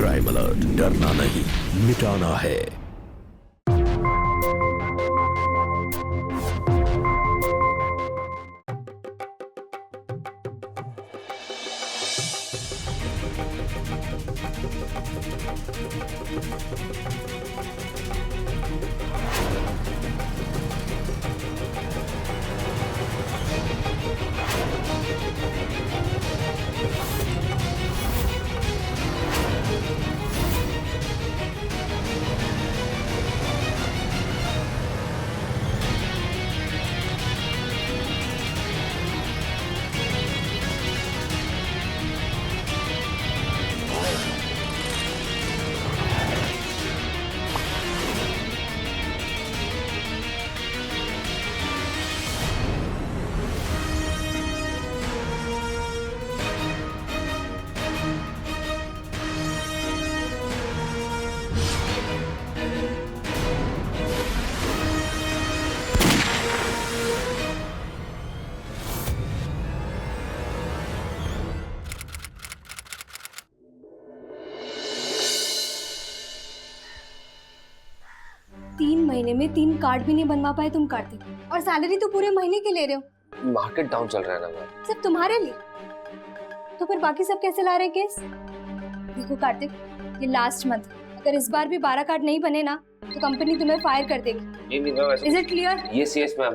Crime alert, डरना नहीं मिटाना है। महीने में 3 कार्ड भी नहीं बनवा पाए तुम कार्तिक, और सैलरी तो पूरे महीने की ले रहे हो। मार्केट डाउन चल रहा है ना मैम। सिर्फ तुम्हारे लिए? तो फिर बाकी सब कैसे ला रहे हैं केस? देखो कार्तिक, ये लास्ट मंथ, अगर इस बार भी 12 कार्ड नहीं बने ना तो कंपनी तुम्हें फायर कर देगी। नहीं ma'am, is it clear? Yes ma'am,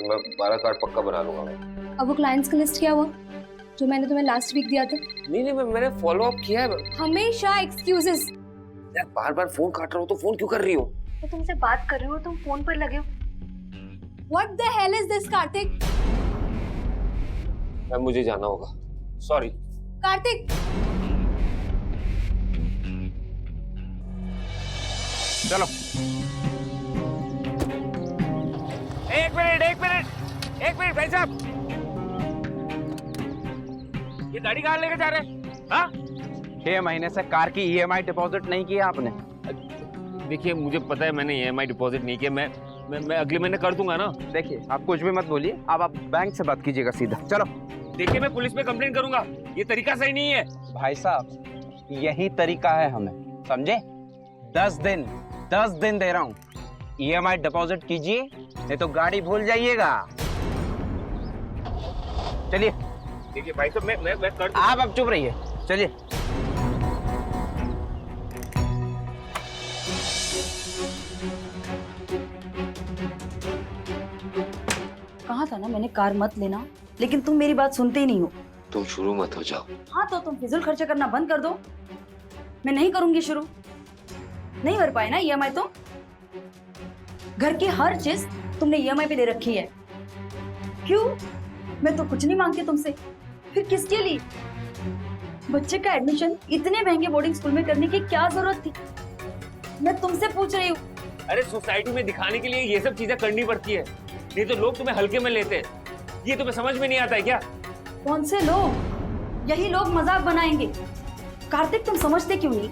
मैं 12 कार्ड पक्का बना लूंगा मैम। अब वो क्लाइंट्स का लिस्ट क्या हुआ जो मैंने तुम्हें लास्ट वीक दिया था? नहीं मैम, मैंने फॉलो अप किया है मैम। हमेशा एक्सक्यूजेस। यार बार फोन काट रहा हूँ तो फोन क्यों कर रही हो? मैं तुमसे बात कर रही हूँ, तुम फोन पर लगे हो। What the hell is this, Kartik? Ma'am मुझे जाना होगा, सॉरी। कार्तिक! चलो। एक मिनट भाई साहब, ये गाड़ी कहाँ लेके जा रहे हैं? हाँ? 6 महीने से कार की EMI डिपॉजिट नहीं किया आपने। देखिए मुझे पता है मैंने EMI डिपॉजिट नहीं किया, मैं अगले महीने कर दूंगा ना। देखिए आप कुछ भी मत बोलिए, अब आप बैंक से बात कीजिएगा सीधा। चलो। देखिए मैं पुलिस में कंप्लेंट करूंगा, ये तरीका सही नहीं है। भाई साहब यही तरीका है हमें, समझे? 10 दिन दे रहा हूँ, EMI डिपॉजिट कीजिए, नहीं तो गाड़ी भूल जाइएगा। चलिए। देखिए भाई साहब मैं कर आप अब चुप रहिए, चलिए। कहा था ना मैंने कार मत लेना, लेकिन तुम मेरी बात सुनते ही नहीं हो। तुम शुरू मत हो जाओ। हाँ तो तुम फिजूल खर्चा करना बंद कर दो। मैं नहीं करूंगी शुरू, नहीं भर पाए ना EMI तो। घर की हर चीज तुमने EMI पे ले रखी है। क्यों? मैं तो कुछ नहीं मांगती तुमसे, फिर किसके लिए? बच्चे का एडमिशन इतने महंगे बोर्डिंग स्कूल में करने की क्या जरूरत थी? मैं तुमसे पूछ रही हूँ। अरे सोसाइटी में दिखाने के लिए ये सब चीजें करनी पड़ती है, नहीं तो लोग तुम्हें हल्के में लेते हैं। ये तुम्हें समझ में नहीं आता है क्या? कौन से लोग? यही लोग मजाक बनाएंगे। कार्तिक तुम समझते क्यों नहीं?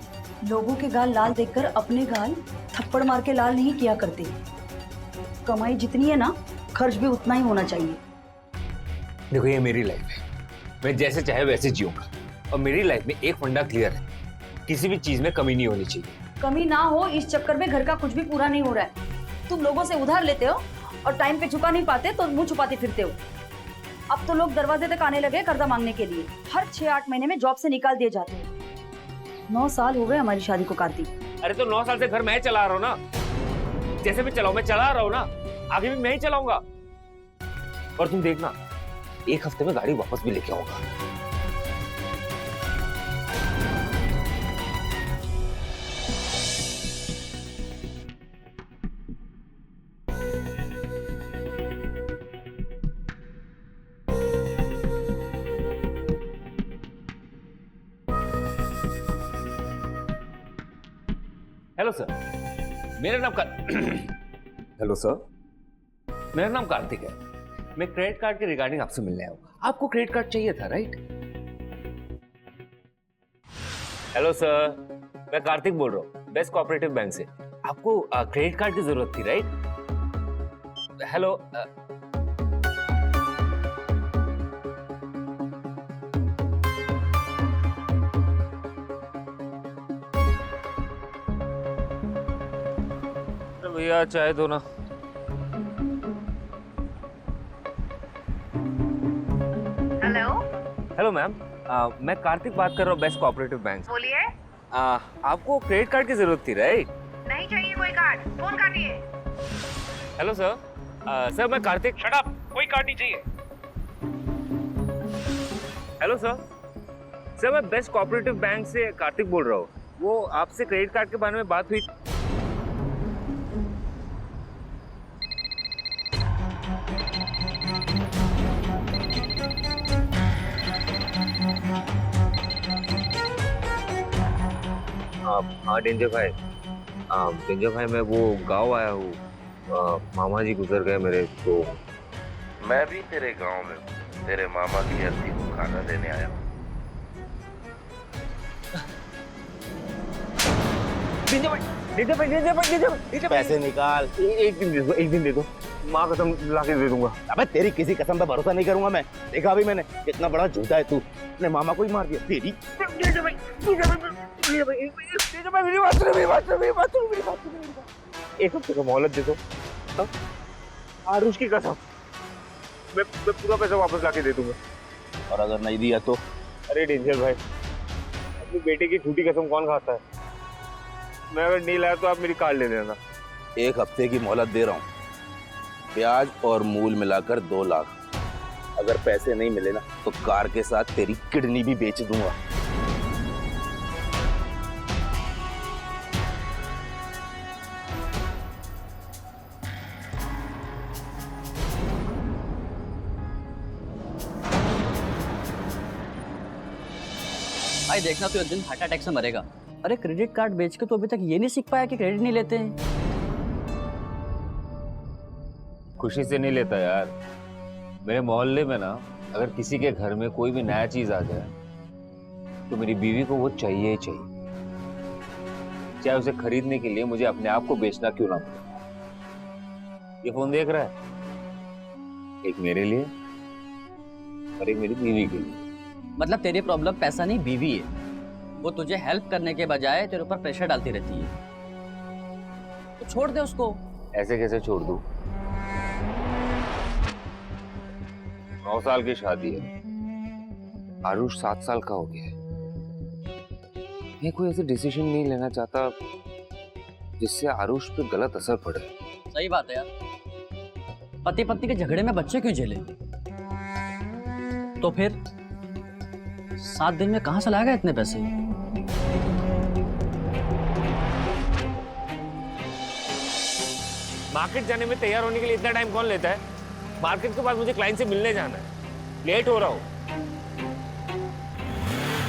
लोगों के गाल लाल देखकर अपने गाल थप्पड़ मार के लाल नहीं किया करते। कमाई जितनी है ना, खर्च भी उतना ही होना चाहिए। देखो ये मेरी लाइफ है, मैं जैसे चाहे वैसे जीऊंगा, और मेरी लाइफ में एक फंडा क्लियर है, किसी भी चीज में कमी नहीं होनी चाहिए। कमी ना हो, इस चक्कर में घर का कुछ भी पूरा नहीं हो रहा है। तुम लोगों से उधार लेते हो और टाइम पे चुका नहीं पाते तो मुंह छुपाते फिरते हो। अब तो लोग दरवाजे तक आने लगे कर्जा मांगने के लिए। हर 6-8 महीने में जॉब से निकाल दिए जाते हैं। 9 साल हो गए हमारी शादी को कार्तिक। अरे तो 9 साल से घर मैं चला रहा हूँ ना, जैसे भी चलाऊं मैं चला रहा हूँ ना, आगे भी मैं ही चलाऊंगा। और तुम देखना, एक हफ्ते में गाड़ी वापस भी लेके आऊंगा। हेलो सर, मेरा नाम हेलो सर, मेरा नाम कार्तिक है। मैं क्रेडिट कार्ड के रिगार्डिंग आपसे मिलने आया हूँ। आपको क्रेडिट कार्ड चाहिए था, राइट? हेलो सर, मैं कार्तिक बोल रहा हूँ बेस्ट कोऑपरेटिव बैंक से। आपको क्रेडिट कार्ड की जरूरत थी, राइट? हेलो भैया चाय दो ना। हेलो, हेलो मैम, मैं कार्तिक बात कर रहा हूँ बेस्ट कोऑपरेटिव बैंक से। बोलिए। आपको क्रेडिट कार्ड की जरूरत थी राइट? नहीं चाहिए कोई कार्ड, फोन काटिए। हेलो सर, सर मैं कार्तिक। शट अप, कोई कार्ड नहीं चाहिए। हेलो सर मैं बेस्ट कोऑपरेटिव बैंक से कार्तिक बोल रहा हूँ। वो आपसे क्रेडिट कार्ड के बारे में बात हुई। हाँ डेंजर भाई मैं वो गांव आया हूँ। मामा जी गुजर गए मेरे, तो मैं भी तेरे गांव में हूँ। तेरे मामा की अर्थी को खाना देने आया हूँ। पैसे निकाल। एक दिन दे दो, माँ कसम ला के दे दूंगा। अबे तेरी किसी कसम पे भरोसा नहीं करूंगा मैं। देखा भी मैंने कितना बड़ा झूठा है तू। अपने मामा को ही मार दिया तेरी। एक हफ्ते का मोहलत दे दो। आरुष की कसम मैं पूरा पैसा वापस ला के दे दूंगा। और अगर नहीं दिया तो? अरे डेंजर भाई, अपनी बेटे की झूठी कसम कौन खाता है? मैं अगर नहीं लाया तो आप मेरी कार ले लेना। एक हफ्ते की मोहलत दे रहा हूँ, ब्याज और मूल मिलाकर 2 लाख। अगर पैसे नहीं मिले ना तो कार के साथ तेरी किडनी भी बेच दूंगा। भाई देखना तो एक दिन हार्ट अटैक से मरेगा। अरे क्रेडिट कार्ड बेच के तो अभी तक ये नहीं सीख पाया कि क्रेडिट नहीं लेते हैं। खुशी से नहीं लेता यार। मेरे मोहल्ले में ना अगर किसी के घर में कोई भी नया चीज आ जाए तो मेरी बीवी को वो चाहिए ही चाहिए, चाहे उसे खरीदने के लिए मुझे अपने आप को बेचना क्यों ना पड़े। ये फोन देख रहा है, एक मेरे लिए और एक मेरी बीवी के लिए। मतलब तेरी प्रॉब्लम पैसा नहीं बीवी है। वो तुझे हेल्प करने के बजाय तेरे ऊपर प्रेशर डालती रहती है, तो छोड़ दे उसको। ऐसे कैसे छोड़ दूं? 9 साल की शादी है, आरुष 7 साल का हो गया है। मैं कोई ऐसे डिसीजन नहीं लेना चाहता जिससे आरुष पे गलत असर पड़े। सही बात है यार, पति पत्नी के झगड़े में बच्चे क्यों झेले? तो फिर 7 दिन में कहां से लाएगा इतने पैसे? मार्केट जाने में तैयार होने के लिए इतना टाइम कौन लेता है? मार्केट के बाद मुझे क्लाइंट से मिलने जाना है, लेट हो रहा हूं।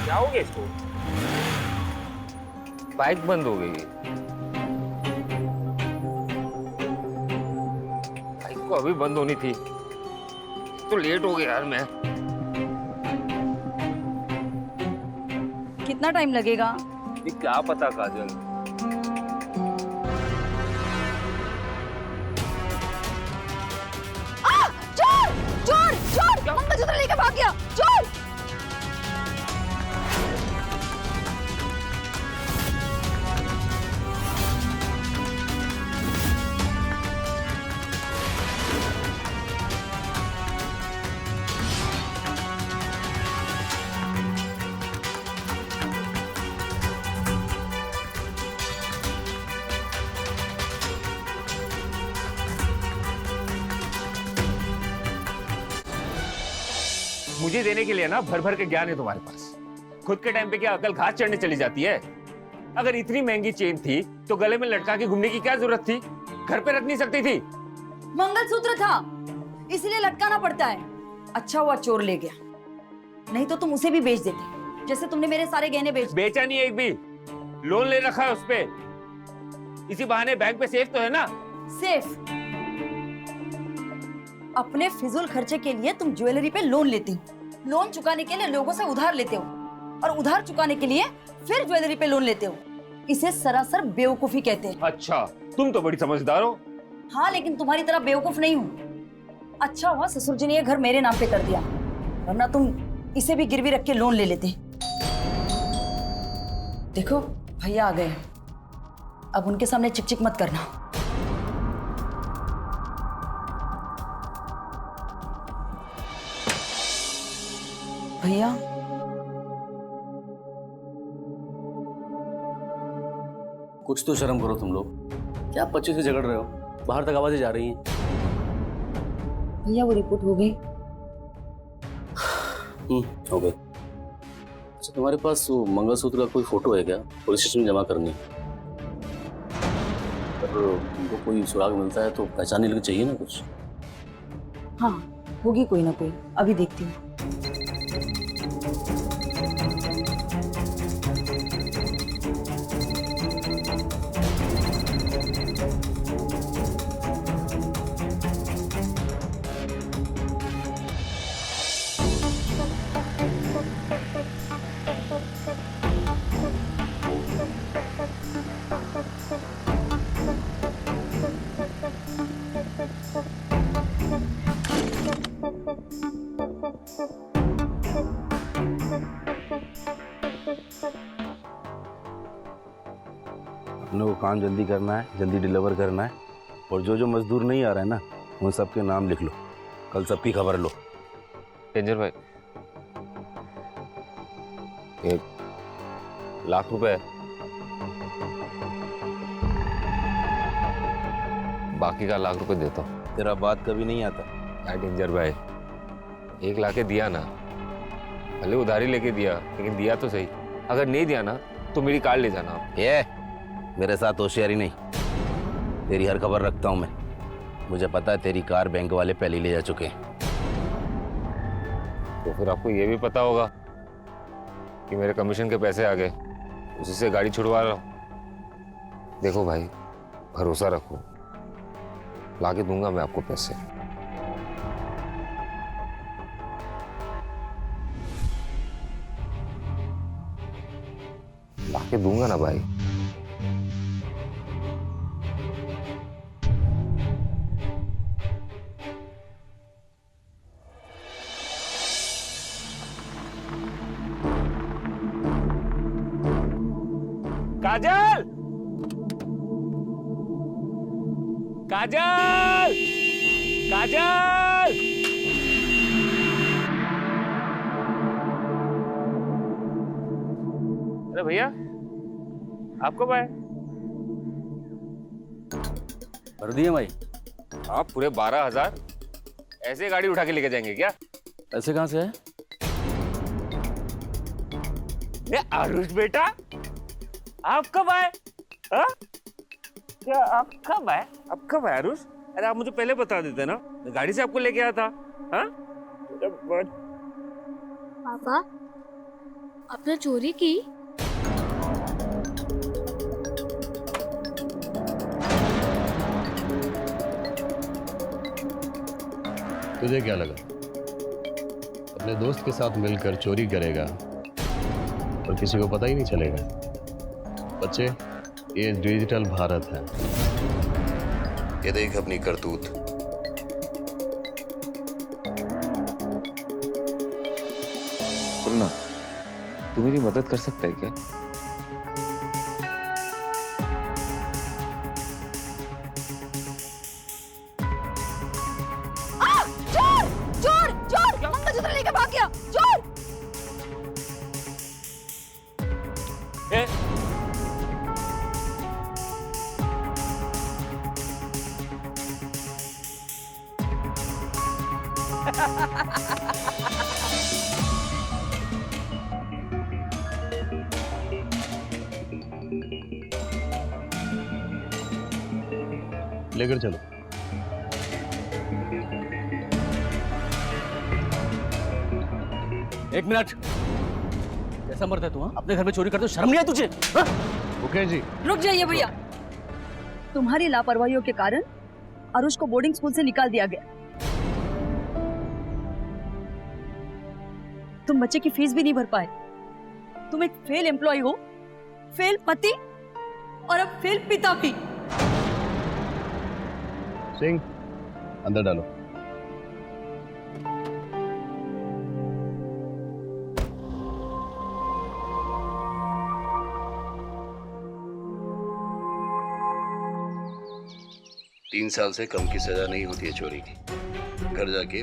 क्या हो गया इसको? बाइक बंद हो गई। बाइक को अभी बंद होनी थी, तो लेट हो गया यार मैं। कितना टाइम लगेगा? ये क्या पता काजल। चोर चोर चोर मंगलसूत्र लेके भाग गया। चोर! मुझे देने के लिए ना भर भर के ज्ञान है तुम्हारे पास। खुद के टाइम पे क्या अकल घास चढ़ने चली जाती है? अगर इतनी महंगी चेन थी तो गले में लटका के घूमने की क्या जरूरत थी? घर पे रख नहीं सकती थी? मंगलसूत्र था इसलिए लटकाना पड़ता है। अच्छा हुआ चोर ले गया, नहीं तो तुम उसे भी बेच देते, जैसे तुमने मेरे सारे गहने बेचा नहीं है एक भी। लोन ले रखा है उस पे। इसी बहाने बैंक पे सेफ तो है ना? सेफ? अपने फिजूल खर्चे के लिए तुम ज्वेलरी पे लोन लेते हो, लोन चुकाने के लिए लोगों से उधार लेते हो, और उधार चुकाने के लिए फिर ज्वेलरी पे लोन लेते हो। इसे सरासर बेवकूफी कहते हैं। अच्छा, तुम तो बड़ी समझदार हो। हाँ, लेकिन तुम्हारी तरह बेवकूफ नहीं हूँ। अच्छा हुआ ससुर जी ने ये घर मेरे नाम पे कर दिया, वरना तुम इसे भी गिरवी रख के लोन ले लेते। देखो भैया आ गए, अब उनके सामने चिक चिक मत करना। भैया कुछ तो शर्म करो तुम लोग। क्या बच्चे से झगड़ रहे हो? बाहर तक आवाजें जा रही हैं। भैया वो रिपोर्ट हो गई? हो गई। अच्छा तुम्हारे पास वो मंगलसूत्र का कोई फोटो है क्या? पुलिस स्टेशन में जमा करनी। अगर तुमको कोई सुराग मिलता है तो पहचानने के लिए चाहिए ना कुछ। हाँ होगी कोई ना कोई, अभी देखती हूँ। अपने को काम जल्दी करना है, जल्दी डिलीवर करना है। और जो जो मजदूर नहीं आ रहा है ना, उन सबके नाम लिख लो, कल सबकी खबर लो। डेंजर भाई, 1 लाख रुपए, बाकी का 1 लाख रुपए देता हूँ। तेरा बात कभी नहीं आता। यार डेंजर भाई, 1 लाख के दिया ना, भले उधारी लेके दिया, लेकिन दिया तो सही। अगर नहीं दिया ना तो मेरी कार ले जाना। ये मेरे साथ होशियारी नहीं, तेरी हर खबर रखता हूँ मैं। मुझे पता है तेरी कार बैंक वाले पहले ही ले जा चुके हैं। तो फिर आपको ये भी पता होगा कि मेरे कमीशन के पैसे आ गए, उसी से गाड़ी छुड़वा रहा हूँ। देखो भाई, भरोसा रखो, लाके दूंगा मैं आपको पैसे। लाके दूंगा ना भाई। काजल, काजल, काजल, अरे भैया आप कब आए? कर दिए भाई। आप पूरे 12,000 ऐसे गाड़ी उठा के लेके जाएंगे क्या? ऐसे कहाँ से है? आरुष बेटा, आप कब आए? हाँ? क्या आप कब आए? आप कब आए आरुष? अरे आप मुझे पहले बता देते ना, मैं गाड़ी से आपको लेके आया था। हाँ? पापा, आपने चोरी की? तुझे क्या लगा अपने दोस्त के साथ मिलकर चोरी करेगा और किसी को पता ही नहीं चलेगा? बच्चे, ये डिजिटल भारत है। ये देख अपनी करतूत। सुनना, तू मेरी मदद कर सकता है क्या? चोर! चोर! मंगलसूत्र लेके भाग गया! चोर! लेकर चलो। एक मिनट, कैसा मर्द है तू? हाँ? अपने घर में चोरी करते हो, शर्म नहीं है तुझे? हाँ? ओके जी, रुक जाइए भैया। तुम्हारी लापरवाहियों के कारण अरुष को बोर्डिंग स्कूल से निकाल दिया गया। तुम बच्चे की फीस भी नहीं भर पाए। तुम एक फेल एम्प्लॉय हो, फेल पति और अब फेल पिता भी। सिंह, अंदर डालो। तीन साल से कम की सजा नहीं होती है चोरी की। घर जाके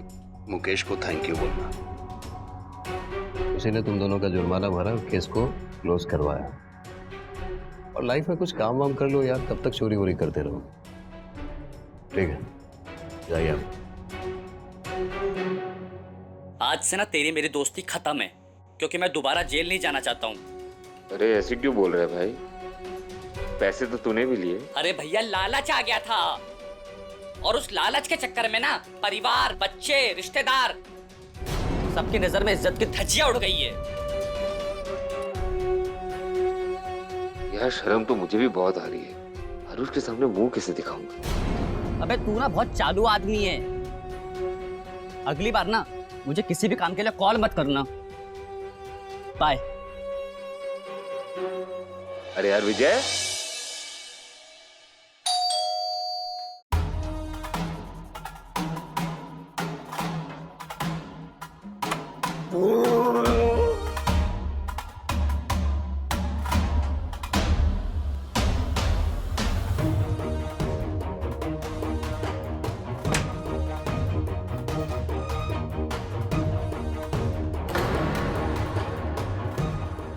मुकेश को थैंक यू बोलना। उसी ने तुम दोनों का जुर्माना भरा और केस को क्लोज करवाया। और लाइफ में कुछ काम वाम कर लो यार, कब तक चोरी वोरी करते रहो। ठीक है, जाइए आप। आज से ना तेरी मेरी दोस्ती खत्म है, क्योंकि मैं दोबारा जेल नहीं जाना चाहता हूँ। अरे ऐसे क्यों बोल रहे भाई? पैसे तो तूने भी लिए। अरे भैया लालच आ गया था, और उस लालच के चक्कर में ना परिवार, बच्चे, रिश्तेदार, सबकी नजर में इज्जत की धज्जियां उड़ गई है। यार शर्म तो मुझे भी बहुत आ रही है। आरुष के सामने मुंह कैसे दिखाऊंगा? अबे तू ना बहुत चालू आदमी है। अगली बार ना मुझे किसी भी काम के लिए कॉल मत करना। बाय। अरे यार विजय,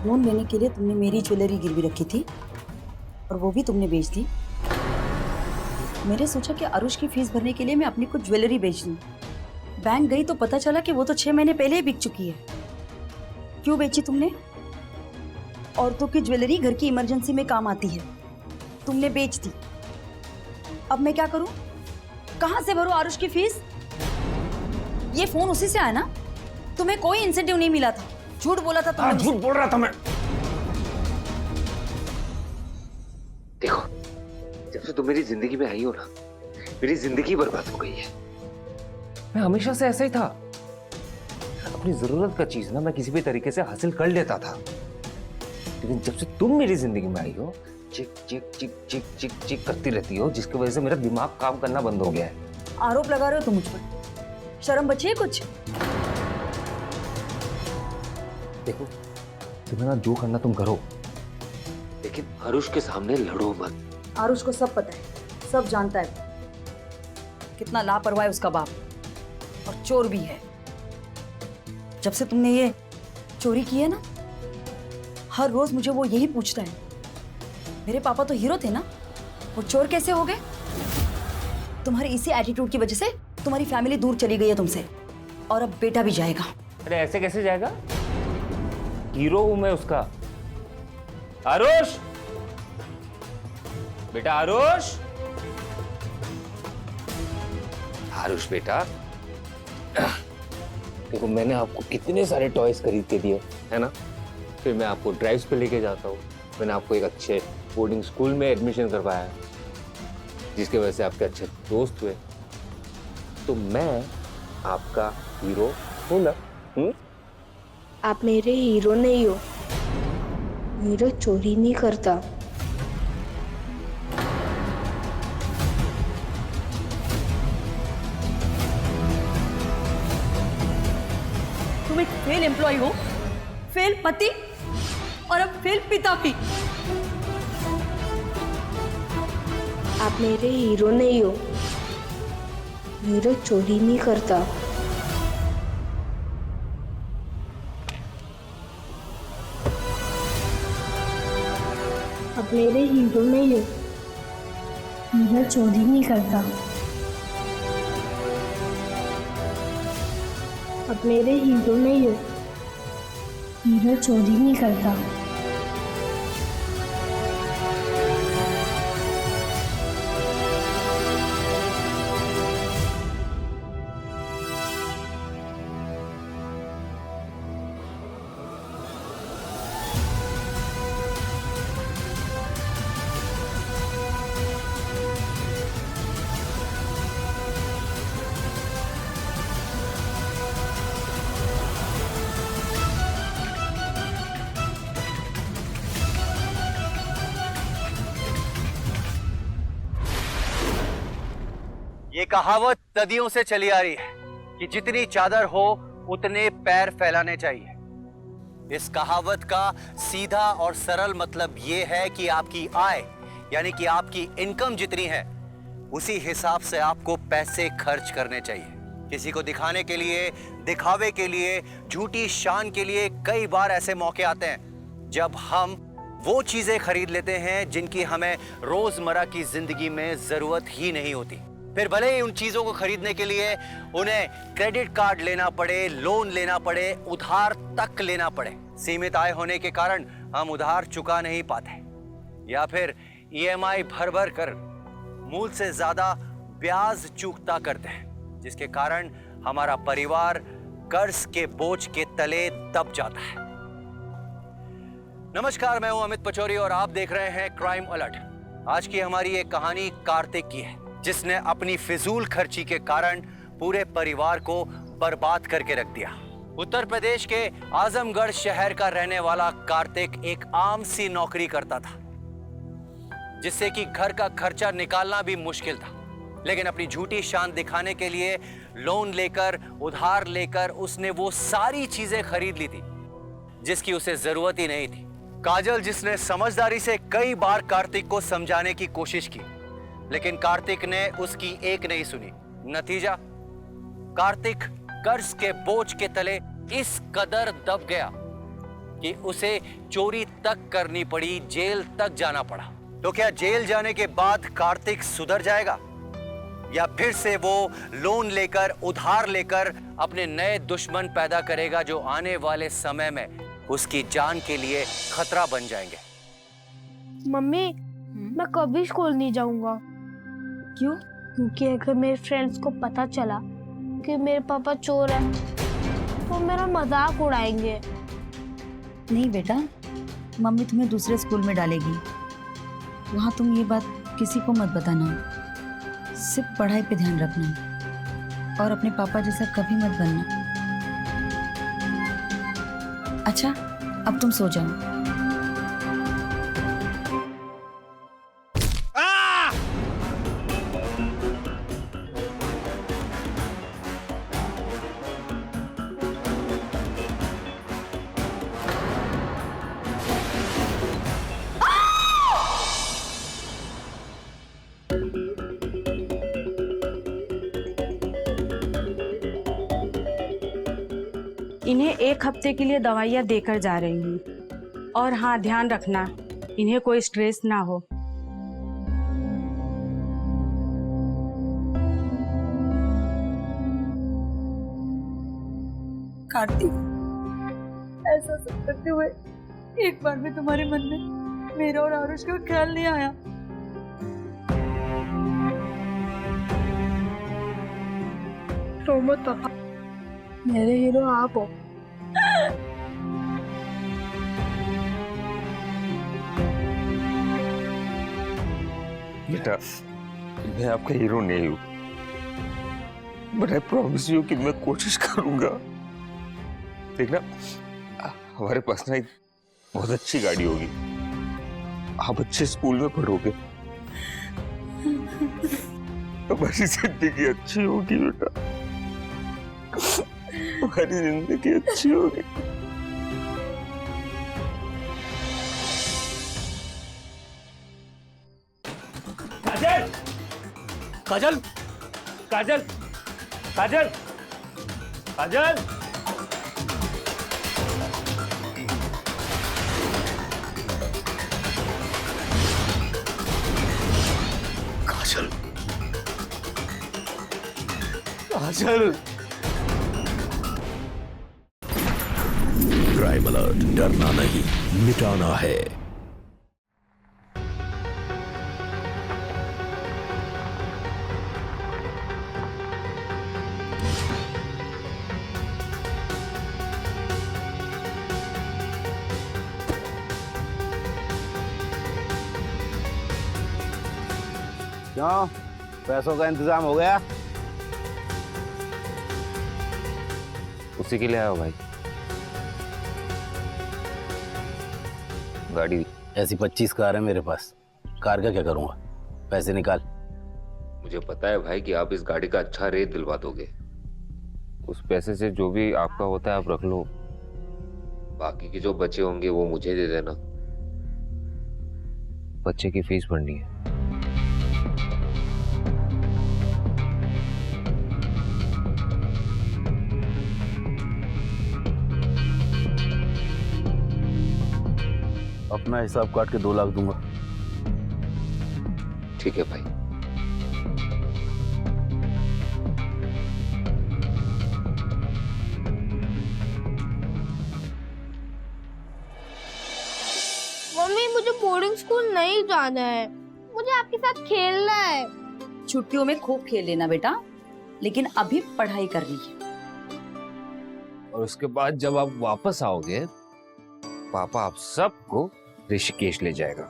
लोन लेने के लिए तुमने मेरी ज्वेलरी गिरवी रखी थी और वो भी तुमने बेच दी। मैंने सोचा कि अरुष की फीस भरने के लिए मैं अपनी कुछ ज्वेलरी बेच दूं। बैंक गई तो पता चला कि वो तो 6 महीने पहले ही बिक चुकी है। क्यों बेची तुमने? औरतों की ज्वेलरी घर की इमरजेंसी में काम आती है, तुमने बेच दी। अब मैं क्या करूं? कहां से भरूं आरुष की फीस? ये फोन उसी से आया ना? तुम्हें कोई इंसेंटिव नहीं मिला था, झूठ बोला था तुमने। झूठ बोल रहा था मैं। देखो, जब से तुम मेरी जिंदगी में आई हो ना, मेरी जिंदगी बर्बाद हो गई है। मैं हमेशा से ऐसा ही था। अपनी जरूरत का चीज ना मैं किसी भी तरीके से हासिल कर लेता था, लेकिन जब से तुम मेरी जिंदगी में आई हो, चिक चिक चिक चिक चिक चिक करती रहती हो, जिसकी वजह से मेरा दिमाग काम करना बंद हो गया है। आरोप लगा रहे हो तुम मुझ पर? शर्म बची है कुछ? देखो, तुम्हें ना जो करना तुम करो, लेकिन आरुष के सामने लड़ो मत। आरुष को सब पता है, सब जानता है कितना लापरवाह है उसका बाप, और चोर भी है। जब से तुमने ये चोरी की है ना, हर रोज मुझे वो यही पूछता है, मेरे पापा तो हीरो थे ना, वो चोर कैसे हो गए? तुम्हारे इसी एटीट्यूड की वजह से तुम्हारी फैमिली दूर चली गई है तुमसे, और अब बेटा भी जाएगा। अरे ऐसे कैसे जाएगा? हीरो हूं मैं उसका। आरुष, बेटा आरुष, आरुष बेटा, देखो मैंने आपको कितने सारे टॉयज खरीद के दिए है ना, फिर मैं आपको ड्राइव्स पे लेके जाता हूँ, मैंने आपको एक अच्छे बोर्डिंग स्कूल में एडमिशन करवाया, जिसकी वजह से आपके अच्छे दोस्त हुए, तो मैं आपका हीरो हूं ना? आप मेरे हीरो नहीं हो, हीरो चोरी नहीं करता। तुम एक फेल एम्प्लॉय हो, फेल पति, और अब फेल पिता भी। आप मेरे हीरो नहीं हो, हीरो चोरी नहीं करता। आप मेरे हीरो नहीं हो, हीरो चोरी नहीं करता। आप मेरे हीरो नहीं हो, हीरो चोरी नहीं करता। ये कहावत सदियों से चली आ रही है कि जितनी चादर हो उतने पैर फैलाने चाहिए। इस कहावत का सीधा और सरल मतलब ये है कि आपकी आय यानी कि आपकी इनकम जितनी है उसी हिसाब से आपको पैसे खर्च करने चाहिए। किसी को दिखाने के लिए, दिखावे के लिए, झूठी शान के लिए कई बार ऐसे मौके आते हैं जब हम वो चीजें खरीद लेते हैं जिनकी हमें रोजमर्रा की जिंदगी में जरूरत ही नहीं होती। फिर भले ही उन चीजों को खरीदने के लिए उन्हें क्रेडिट कार्ड लेना पड़े, लोन लेना पड़े, उधार तक लेना पड़े। सीमित आय होने के कारण हम उधार चुका नहीं पाते, या फिर ईएमआई भर भर कर मूल से ज्यादा ब्याज चूकता करते हैं, जिसके कारण हमारा परिवार कर्ज के बोझ के तले दब जाता है। नमस्कार, मैं हूं अमित पचौरी और आप देख रहे हैं क्राइम अलर्ट। आज की हमारी एक कहानी कार्तिक की है, जिसने अपनी फिजूल खर्ची के कारण पूरे परिवार को बर्बाद करके रख दिया। उत्तर प्रदेश के आजमगढ़ शहर का रहने वाला कार्तिक एक आम सी नौकरी करता था, जिससे कि घर का खर्चा निकालना भी मुश्किल था। लेकिन अपनी झूठी शान दिखाने के लिए लोन लेकर, उधार लेकर उसने वो सारी चीजें खरीद ली थी जिसकी उसे जरूरत ही नहीं थी। काजल, जिसने समझदारी से कई बार कार्तिक को समझाने की कोशिश की, लेकिन कार्तिक ने उसकी एक नहीं सुनी। नतीजा, कार्तिक कर्ज के बोझ के तले इस कदर दब गया कि उसे चोरी तक करनी पड़ी, जेल तक जाना पड़ा। तो क्या जेल जाने के बाद कार्तिक सुधर जाएगा, या फिर से वो लोन लेकर, उधार लेकर अपने नए दुश्मन पैदा करेगा जो आने वाले समय में उसकी जान के लिए खतरा बन जाएंगे? मम्मी, मैं कभी स्कूल नहीं जाऊंगा। क्यों? क्योंकि अगर मेरे फ्रेंड्स को पता चला कि मेरे पापा चोर है तो मेरा मजाक उड़ाएंगे। नहीं बेटा, मम्मी तुम्हें दूसरे स्कूल में डालेगी। वहाँ तुम ये बात किसी को मत बताना। सिर्फ पढ़ाई पे ध्यान रखना और अपने पापा जैसा कभी मत बनना। अच्छा, अब तुम सो जाओ। इन्हें 1 हफ्ते के लिए दवाइयाँ देकर जा रही हूँ। और हाँ, ध्यान रखना इन्हें कोई स्ट्रेस ना हो। कार्तिक, ऐसा सब करते हुए एक बार भी तुम्हारे मन में मेरा और आरुष का ख्याल नहीं आया? रो मत पापा, मेरे हीरो आप हो। बेटा, मैं आपका हीरो नहीं हूँ, बट आई प्रॉमिस यू कि मैं कोशिश करूंगा। देखना, हमारे पास ना एक बहुत अच्छी गाड़ी होगी, आप अच्छे स्कूल में पढ़ोगे, हमारी जिंदगी अच्छी होगी बेटा, हमारी जिंदगी अच्छी होगी। काजल, काजल, काजल, काजल, काजल, काजल, काजल। क्राइम अलर्ट, डरना नहीं, मिटाना है। क्यों, पैसों का इंतजाम हो गया? उसी के लिए आया हो भाई। गाड़ी ऐसी 25 कार है मेरे पास, कार का क्या करूंगा? पैसे निकाल। मुझे पता है भाई कि आप इस गाड़ी का अच्छा रेट दिलवा दोगे। उस पैसे से जो भी आपका होता है आप रख लो, बाकी के जो बचे होंगे वो मुझे दे देना। बच्चे की फीस भरनी है। अपना हिसाब काट के 2 लाख दूंगा। ठीक है भाई। मम्मी मुझे बोर्डिंग स्कूल नहीं जाना है, मुझे आपके साथ खेलना है। छुट्टियों में खूब खेल लेना बेटा, लेकिन अभी पढ़ाई कर रही है। और उसके बाद जब आप वापस आओगे, पापा आप सबको ऋषिकेश ले जाएगा।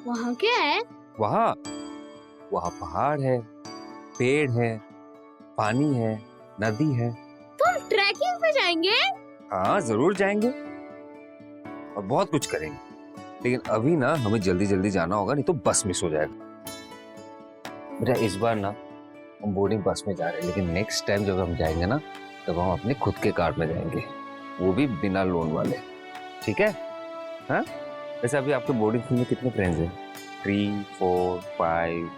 वहाँ क्या है? वहाँ पहाड़ है, पेड़ है, पानी है, नदी है। तो हम ट्रैकिंग पे जाएंगे? हाँ जरूर जाएंगे और बहुत कुछ करेंगे, लेकिन अभी ना हमें जल्दी जल्दी जाना होगा, नहीं तो बस मिस हो जाएगा। बेटा इस बार ना हम बोर्डिंग बस में जा रहे हैं, लेकिन नेक्स्ट टाइम जब हम जाएंगे ना तब हम अपने खुद के कार में जाएंगे, वो भी बिना लोन वाले। ठीक है? हाँ वैसे अभी आपके बोर्डिंग स्कूल में कितने फ्रेंड्स हैं? 3, 4, 5?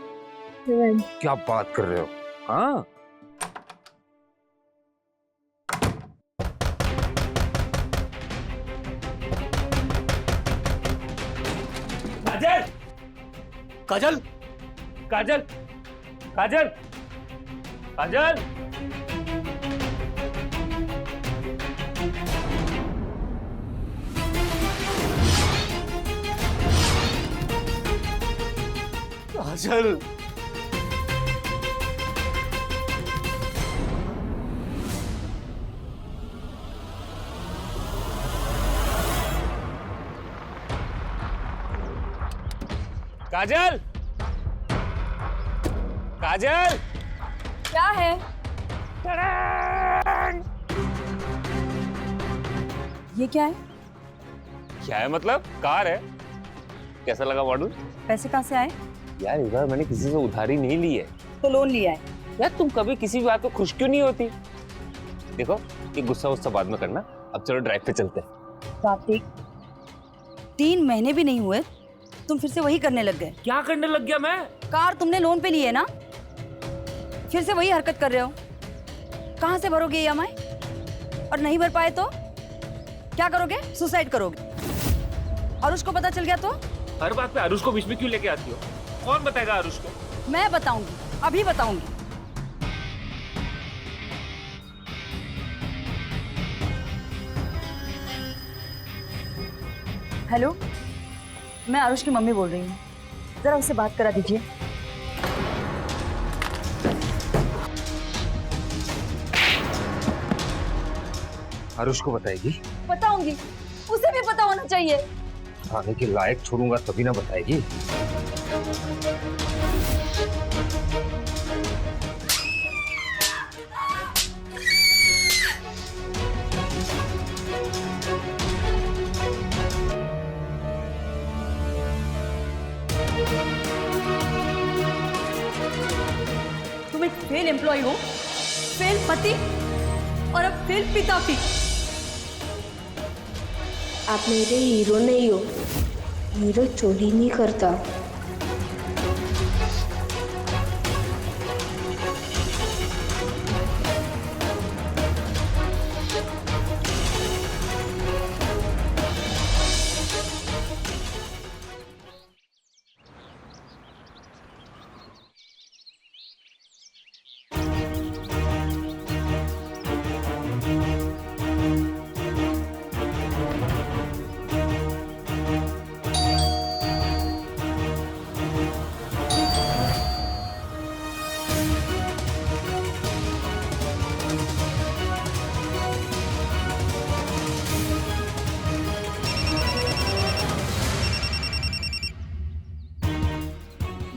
क्या बात कर रहे हो? हाँ काजल काजल काजल काजल काजल काजल काजल क्या है? ये क्या है? क्या है मतलब? कार है। कैसा लगा मॉडल? पैसे कहाँ से आए? यार इस बार मैंने किसी से उधारी नहीं ली है। तो लोन लिया है। यार तुम कभी किसी भी बात पे खुश क्यों नहीं होती? देखो ये गुस्सा वुस्सा बाद में करना, अब चलो ड्राइव पे चलते हैं। कार्तिक, 3 महीने भी नहीं हुए तुम फिर से वही करने लग गए। क्या करने लग गया मैं? कार तुमने लोन पे ली है ना, फिर से वही हरकत कर रहे हो। कहाँ से भरोगे EMI? और नहीं भर पाए तो क्या करोगे? सुसाइड करोगे। और उसको पता चल गया तो? हर बात पे आरुष को बीच में क्यों लेके आती हो? कौन बताएगा आरुष को? मैं बताऊंगी, अभी बताऊंगी। हेलो, मैं आरुष की मम्मी बोल रही हूँ, जरा उससे बात करा दीजिए। आरुष को बताएगी? बताऊंगी, उसे भी पता होना चाहिए। आने के लायक छोड़ूंगा तभी ना बताएगी। तुम एक फेल एम्प्लॉय हो, फेल पति और अब फेल पिता भी। आप मेरे हीरो नहीं हो, हीरो चोरी नहीं करता।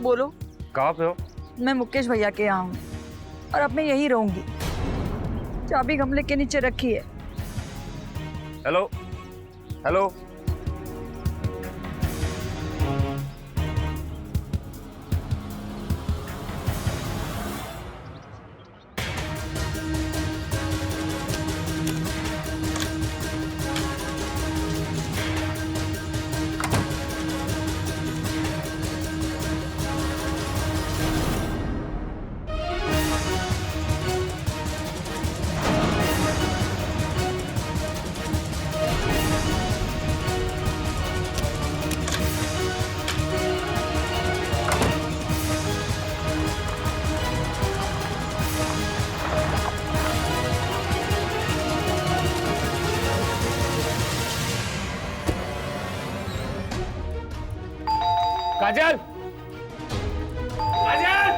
बोलो। कहाँ पे हो? मैं मुकेश भैया के यहाँ हूँ और अब मैं यहीं रहूंगी। चाबी गमले के नीचे रखी है। हेलो हेलो, काजल, काजल,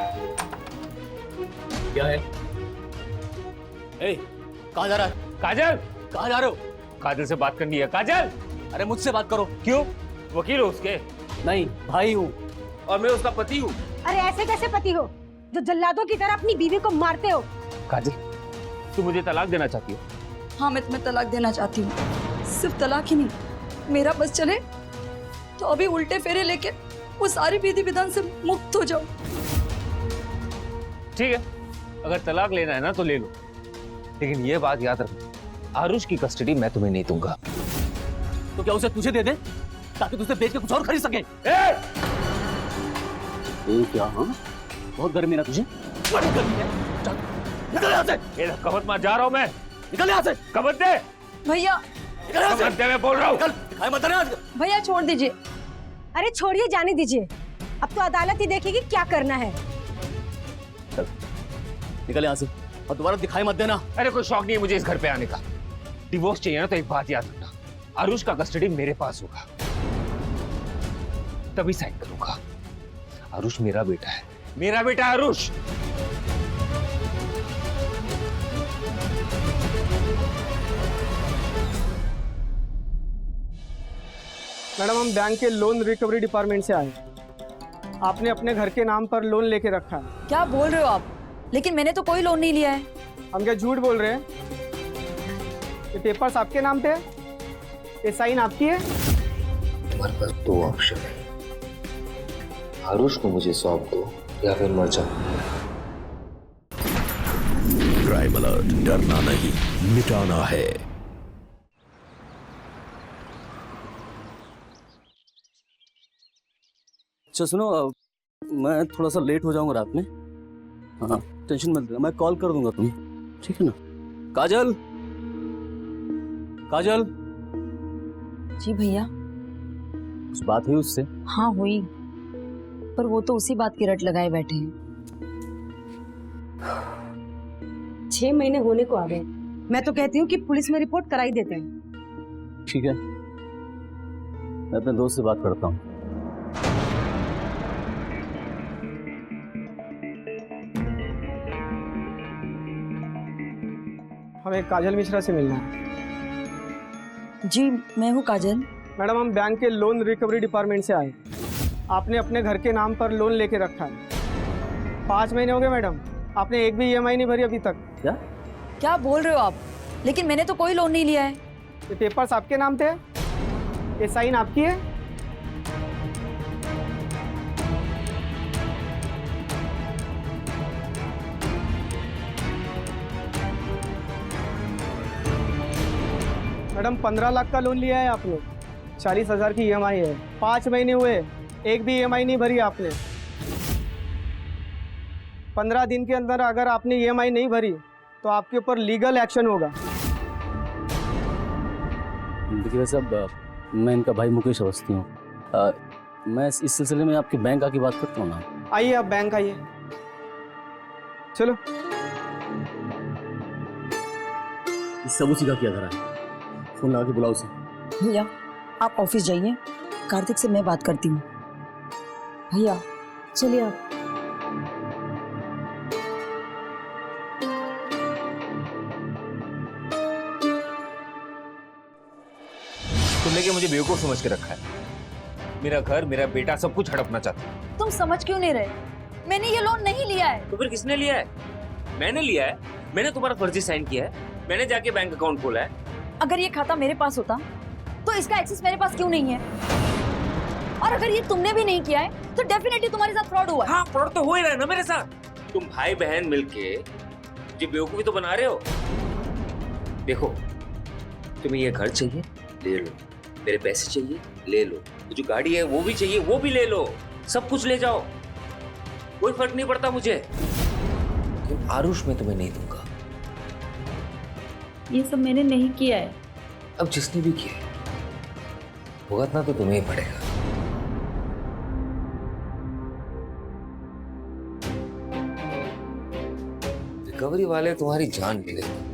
क्या है? ए, कहाँ जा रहा है? काजल, कहाँ जा रहे हो? काजल से बात करनी है। काजल, अरे मुझसे बात करो। क्यों? वकील हो उसके? नहीं, भाई हूँ। और मैं उसका पति हूँ। अरे ऐसे कैसे पति हो जो जल्लादों की तरह अपनी बीवी को मारते हो? काजल, तू मुझे तलाक देना चाहती हो? हाँ, मैं तुम्हें तलाक देना चाहती हूँ। सिर्फ तलाक ही नहीं, मेरा बस चले तो अभी उल्टे फेरे लेके वो सारी विधि विधान से मुक्त हो जाओ। ठीक है, अगर तलाक लेना है ना तो ले लो, लेकिन ये बात याद रखना, आरुष की कस्टडी मैं तुम्हें नहीं दूंगा। तो क्या उसे तुझे दे दे ताकि तुझे बेच के कुछ और खरीद सके? क्या? हाँ, बहुत गर्मी ना तुझे? बड़ी गर्मी है। चल, निकल यहाँ से। कमत मार, जा रहा हूँ मैं। निकल यहाँ से। कमत दे भैया, निकल यहाँ से। कमत दे, मैं बोल रहा हूँ। दिखाई मत देना। भैया छोड़ दीजिए। अरे छोड़िए, जाने दीजिए, अब तो अदालत ही देखेगी क्या करना है। चल, निकल यहाँ से और दोबारा दिखाई मत देना। अरे कोई शौक नहीं है मुझे इस घर पे आने का। डिवोर्स चाहिए ना तो एक बात याद रखना, आरुष का कस्टडी मेरे पास होगा, तभी साइन करूंगा। आरुष मेरा बेटा है, मेरा बेटा आरुष। मैडम, हम बैंक के लोन रिकवरी डिपार्टमेंट से आए। आपने अपने घर के नाम पर लोन लेके रखा है। क्या बोल रहे हो आप? लेकिन मैंने तो कोई लोन नहीं लिया है। हम क्या झूठ बोल रहे हैं? ये पेपर्स आपके नाम पे है, ये साइन आपकी है। तुम्हारे पास दो ऑप्शन है, आरुष को मुझे सौंप दो या फिर मर जाओ। क्राइम अलर्ट, डरना नहीं, मिटाना है। अच्छा सुनो, मैं थोड़ा सा लेट हो जाऊंगा रात में। हाँ, टेंशन मत लेना, मैं कॉल कर दूंगा तुम्हें, ठीक है ना? काजल, काजल। जी भैया। कुछ बात हुई उससे? हाँ हुई, पर वो तो उसी बात की रट लगाए बैठे हैं। 6 महीने होने को आ गए, मैं तो कहती हूँ कि पुलिस में रिपोर्ट करा ही देते हैं। ठीक है, मैं अपने दोस्त से बात करता हूँ। हमें काजल मिश्रा से मिलना है। जी, मैं हूँ काजल। मैडम, हम बैंक के लोन रिकवरी डिपार्टमेंट से आए। आपने अपने घर के नाम पर लोन लेके रखा है। 5 महीने हो गए मैडम, आपने एक भी EMI नहीं भरी अभी तक। क्या बोल रहे हो आप? लेकिन मैंने तो कोई लोन नहीं लिया है। ये पेपर्स आपके नाम पे है, ये साइन आपकी है। मैडम, 15 लाख का लोन लिया है आपने, 40,000 की EMI है। 5 महीने हुए, एक भी EMI नहीं भरी आपने। 15 दिन के अंदर अगर आपने EMI नहीं भरी तो आपके ऊपर लीगल एक्शन होगा। देखिए साहब, मैं इनका भाई मुकेश अवस्थी हूँ। मैं इस सिलसिले में आपके बैंक आके बात करता हूँ ना। आइए, आप बैंक आइए। चलो। सब उसी का किया धरा है, फोन लगा के बुलाओ उसे। भैया, आप ऑफिस जाइए, कार्तिक से मैं बात करती हूँ। भैया चलिए आप। तुमने क्या मुझे बेवकूफ समझ के रखा है? मेरा घर, मेरा बेटा, सब कुछ हड़पना चाहता है। तुम समझ क्यों नहीं रहे? मैंने ये लोन नहीं लिया है। तो फिर किसने लिया है? मैंने लिया है। मैंने तुम्हारा फर्जी साइन किया है, मैंने जाके बैंक अकाउंट खोला है। अगर ये खाता मेरे पास होता तो इसका एक्सेस मेरे पास क्यों नहीं है? और अगर ये तुमने भी नहीं किया है तो डेफिनेटली तुम्हारे साथ फ्रॉड हुआ है। हाँ, फ्रॉड तो हो ही रहा है ना मेरे साथ। तुम भाई बहन मिलके जी बेवकूफी तो बना रहे हो। देखो, तुम्हें ये घर चाहिए, ले लो। मेरे पैसे चाहिए, ले लो। जो गाड़ी है वो भी चाहिए, वो भी ले लो। सब कुछ ले जाओ, कोई फर्क नहीं पड़ता मुझे। आरुष मैं तुम्हें नहीं दूंगा। ये सब मैंने नहीं किया है। अब जिसने भी किया भुगतना तो तुम्हें ही पड़ेगा। रिकवरी वाले तुम्हारी जान ले लेंगे।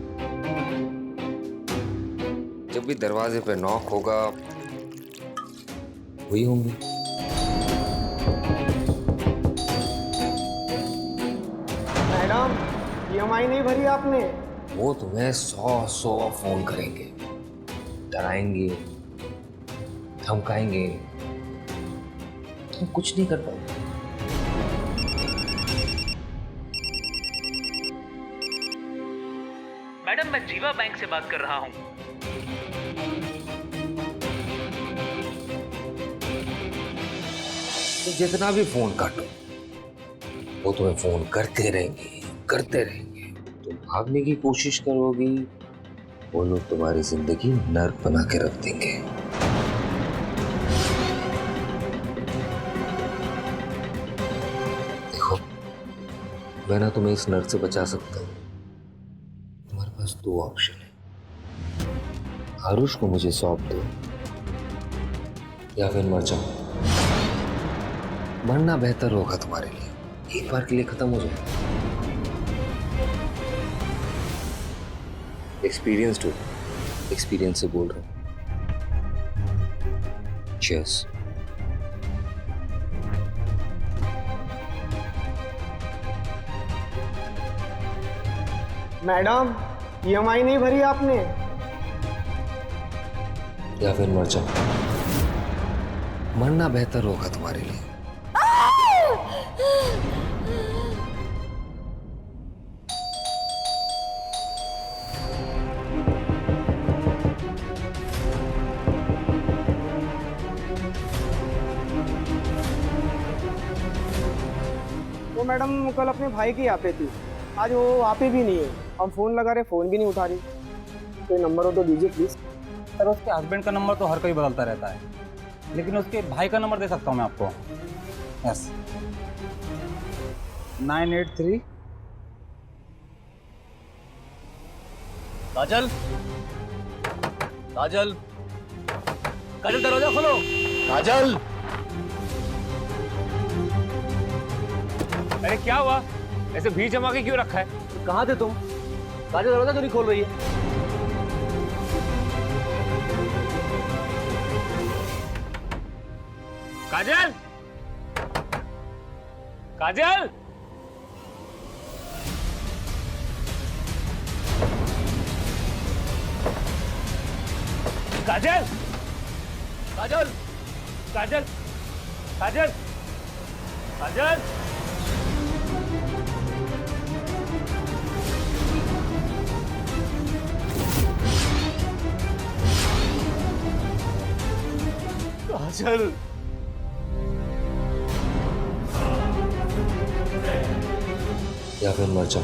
जब भी दरवाजे पे नॉक होगा वही होंगे। EMI नहीं भरी आपने। वो तुम्हें 100 फोन करेंगे, डराएंगे, धमकाएंगे, तुम कुछ नहीं कर पाओगे। मैडम, मैं जीवा बैंक से बात कर रहा हूँ। तो जितना भी फोन काटो, वो तुम्हें फोन करते रहेंगे। तुम भागने की कोशिश करोगी, वो लोग तुम्हारी जिंदगी नर्क बना के रख देंगे। देखो, मैं ना तुम्हें इस नर्क से बचा सकता हूँ। तुम्हारे पास 2 ऑप्शन है, आरुष को मुझे सौंप दो या फिर मर जाओ। मरना बेहतर होगा तुम्हारे लिए, एक बार के लिए खत्म हो जाए। एक्सपीरियंस से बोल रहा हूं। चीयर्स। मैडम, EMI नहीं भरी आपने। या फिर मर जाओ। मरना बेहतर होगा तुम्हारे लिए। वो मैडम कल अपने भाई की यहाँ पे थी, आज वो वहाँ पे भी नहीं है। हम फोन लगा रहे, फोन भी नहीं उठा रही। कोई नंबर हो तो दीजिए प्लीज। सर, उसके हस्बैंड का नंबर तो हर कोई बदलता रहता है, लेकिन उसके भाई का नंबर दे सकता हूँ मैं आपको। यस, 983। काजल, काजल, काजल दरवाजा खोलो। काजल, अरे क्या हुआ? ऐसे भीड़ जमा के क्यों रखा है? कहाँ थे तुम? काजल दरवाजा क्यों नहीं खोल रही है? काजल, काजल, काजल, काजल, काजल, काजल, काजल। काजल, या फिर मर जाओ।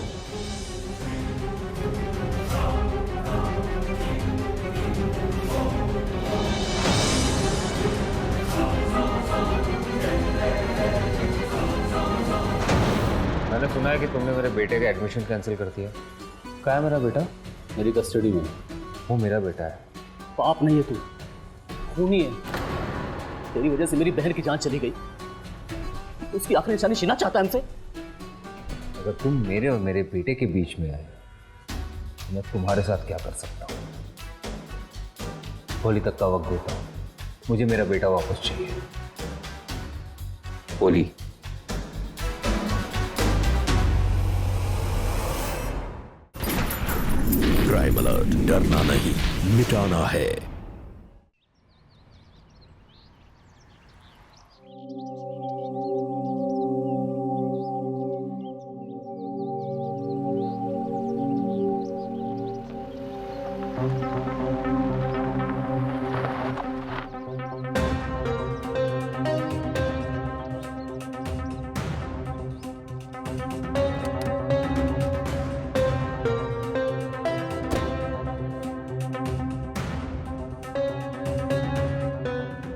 मैंने सुना है कि तुमने मेरे बेटे का एडमिशन कैंसिल कर दिया। कहाँ है मेरा बेटा? मेरी कस्टडी में। वो मेरा बेटा है। पाप नहीं है तू, खूनी है। तेरी वजह से मेरी बहन की जान चली गई। उसकी आखिरी निशानी छीनना चाहता है हमसे। अगर तुम मेरे और मेरे बेटे के बीच में आए तो मैं तुम्हारे साथ क्या कर सकता हूँ? होली तक का वक्त देता हूँ, मुझे मेरा बेटा वापस चाहिए। होली। क्राइम अलर्ट, डरना नहीं मिटाना है।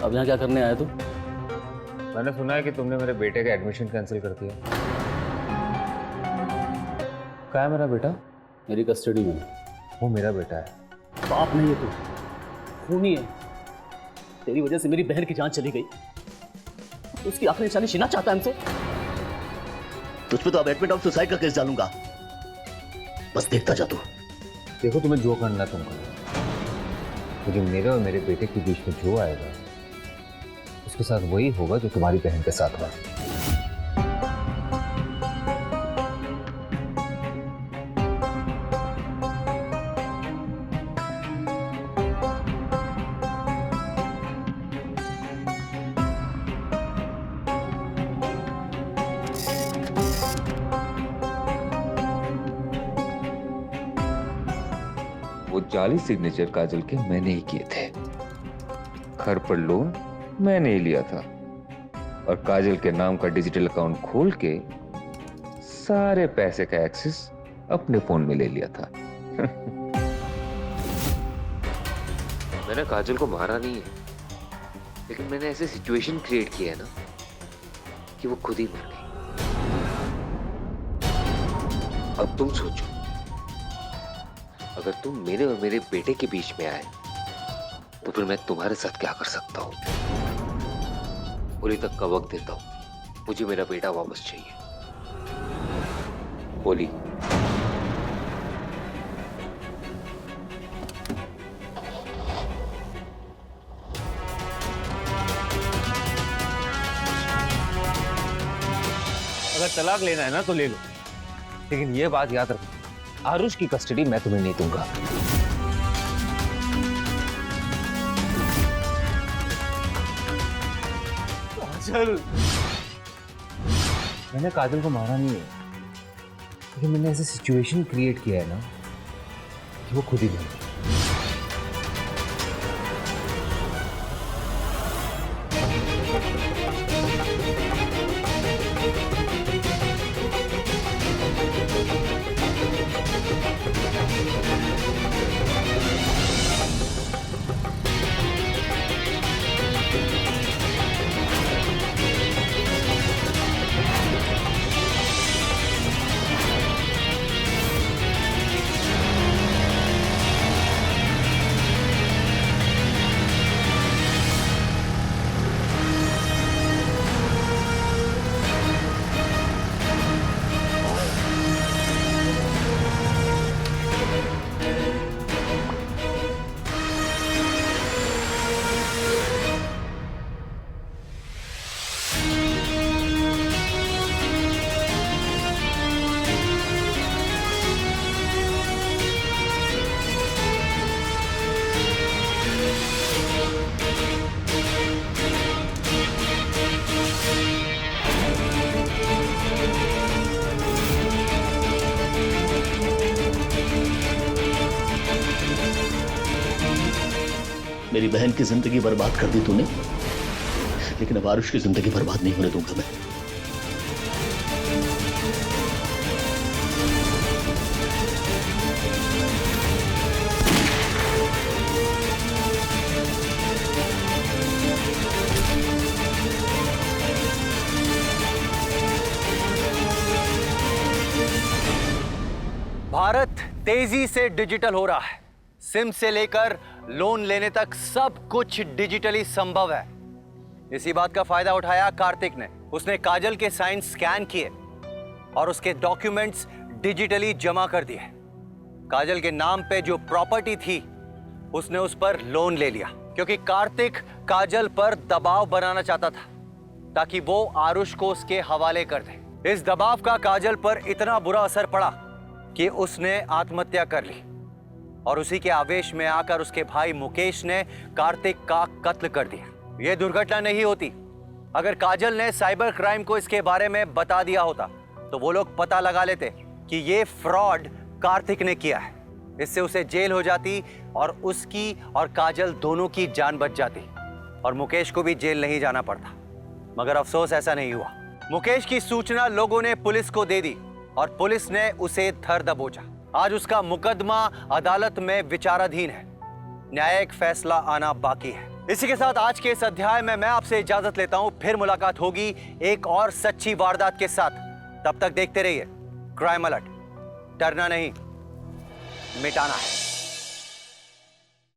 अब यहाँ क्या करने आया तू? मैंने सुना है कि तुमने मेरे बेटे का एडमिशन कैंसिल कर दिया। कहाँ है मेरा बेटा? मेरी कस्टडी में। वो मेरा बेटा है। पाप नहीं है तू, खूनी है। तेरी वजह से मेरी बहन की जान चली गई। उसकी आखिरी निशानी छीनना चाहता है हमसे। तुझ पे तो अबैटमेंट ऑफ सुसाइड का केस डालूंगा, बस देखता जा तू। देखो, तुम्हें जो करना तुम करो, लेकिन मेरे और मेरे बेटे के बीच में जो आएगा उसके साथ वही होगा जो तुम्हारी बहन के साथ हुआ। जाली सिग्नेचर काजल के मैंने ही किए थे। घर पर लोन मैंने ही लिया था और काजल के नाम का डिजिटल अकाउंट खोल के सारे पैसे का एक्सेस अपने फोन में ले लिया था। मैंने काजल को मारा नहीं है, लेकिन मैंने ऐसे सिचुएशन क्रिएट किया है ना कि वो खुद ही मर गई। अब तुम सोचो, अगर तुम मेरे और मेरे बेटे के बीच में आए तो फिर मैं तुम्हारे साथ क्या कर सकता हूं? होली तक का वक्त देता हूं, मुझे मेरा बेटा वापस चाहिए। होली, अगर तलाक लेना है ना तो ले लो, लेकिन ये बात याद रखो, आरुष की कस्टडी मैं तुम्हें नहीं दूंगा। काजल, मैंने काजल को मारा नहीं है, लेकिन मैंने ऐसे सिचुएशन क्रिएट किया है ना कि वो खुद ही मर गई। मेरी बहन की जिंदगी बर्बाद कर दी तूने, लेकिन अब आरुष की जिंदगी बर्बाद नहीं होने दूंगा मैं। भारत तेजी से डिजिटल हो रहा है। सिम से लेकर लोन लेने तक सब कुछ डिजिटली संभव है। इसी बात का फायदा उठाया कार्तिक ने। उसने काजल के साइन स्कैन किए और उसके डॉक्यूमेंट्स डिजिटली जमा कर दिए। काजल के नाम पे जो प्रॉपर्टी थी उसने उस पर लोन ले लिया, क्योंकि कार्तिक काजल पर दबाव बनाना चाहता था ताकि वो आरुष को उसके हवाले कर दे। इस दबाव का काजल पर इतना बुरा असर पड़ा कि उसने आत्महत्या कर ली और उसी के आवेश में आकर उसके भाई मुकेश ने कार्तिक का कत्ल कर दिया। यह दुर्घटना नहीं होती अगर काजल ने साइबर क्राइम को इसके बारे में बता दिया होता, तो वो लोग पता लगा लेते कि ये फ्रॉड कार्तिक ने किया है। इससे उसे जेल हो जाती और उसकी और काजल दोनों की जान बच जाती और मुकेश को भी जेल नहीं जाना पड़ता। मगर अफसोस ऐसा नहीं हुआ। मुकेश की सूचना लोगों ने पुलिस को दे दी और पुलिस ने उसे धर दबोचा। आज उसका मुकदमा अदालत में विचाराधीन है। न्यायिक फैसला आना बाकी है। इसी के साथ आज के इस अध्याय में मैं आपसे इजाजत लेता हूं। फिर मुलाकात होगी एक और सच्ची वारदात के साथ। तब तक देखते रहिए क्राइम अलर्ट। डरना नहीं, मिटाना है।